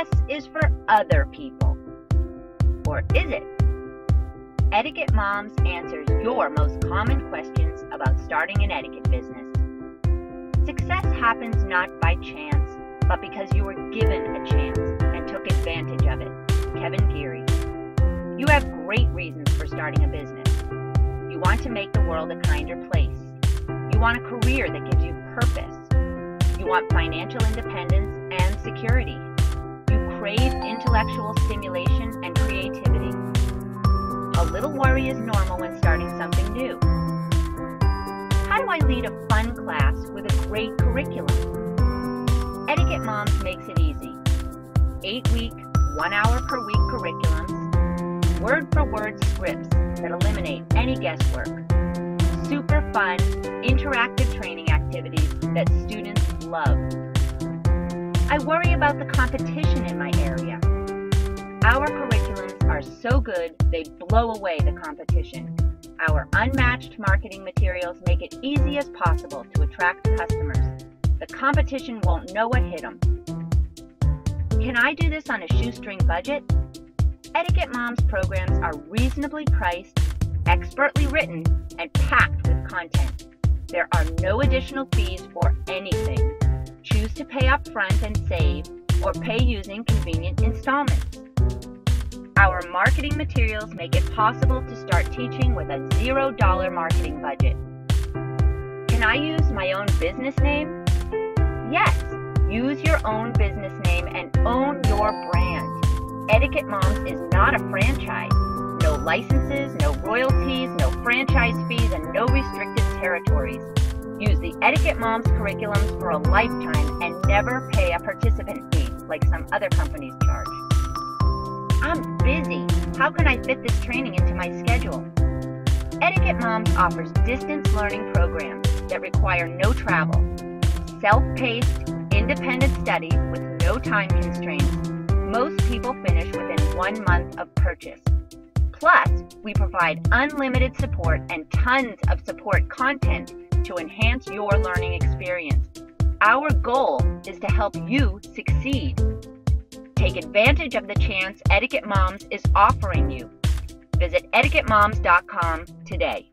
success is for other people. Or is it? Etiquette Moms answers your most common questions about starting an etiquette business. Success happens not by chance, but because you were given a chance and took advantage of it. Kevin Geary. You have great reasons for starting a business. You want to make the world a kinder place. You want a career that gives you purpose. You want financial independence and security. You crave intellectual stimulation and creativity. A little worry is normal when starting something new. How do I lead a fun class with a great curriculum? Etiquette Moms makes it easy. 8-week, 1 hour per week curriculums, word-for-word scripts that eliminate any guesswork, super fun, interactive training activities that students love. I worry about the competition in my area. Our curriculums are so good they blow away the competition. Our unmatched marketing materials make it easy as possible to attract customers. The competition won't know what hit them. Can I do this on a shoestring budget? Etiquette Moms programs are reasonably priced, expertly written, and packed with content. There are no additional fees for anything. Choose to pay up front and save, or pay using convenient installments. Our marketing materials make it possible to start teaching with a $0 marketing budget. Can I use my own business name? Yes, use your own business name and own your brand. Etiquette Moms is not a franchise. No licenses, no royalties, no franchise fees, and no restricted territories. Use the Etiquette Moms curriculums for a lifetime and never pay a participant fee like some other companies charge. I'm busy. How can I fit this training into my schedule? Etiquette Moms offers distance learning programs that require no travel, self-paced, independent study with no time constraints. Most people finish within 1 month of purchase. Plus, we provide unlimited support and tons of support content to enhance your learning experience. Our goal is to help you succeed. Take advantage of the chance Etiquette Moms is offering you. Visit etiquettemoms.com today.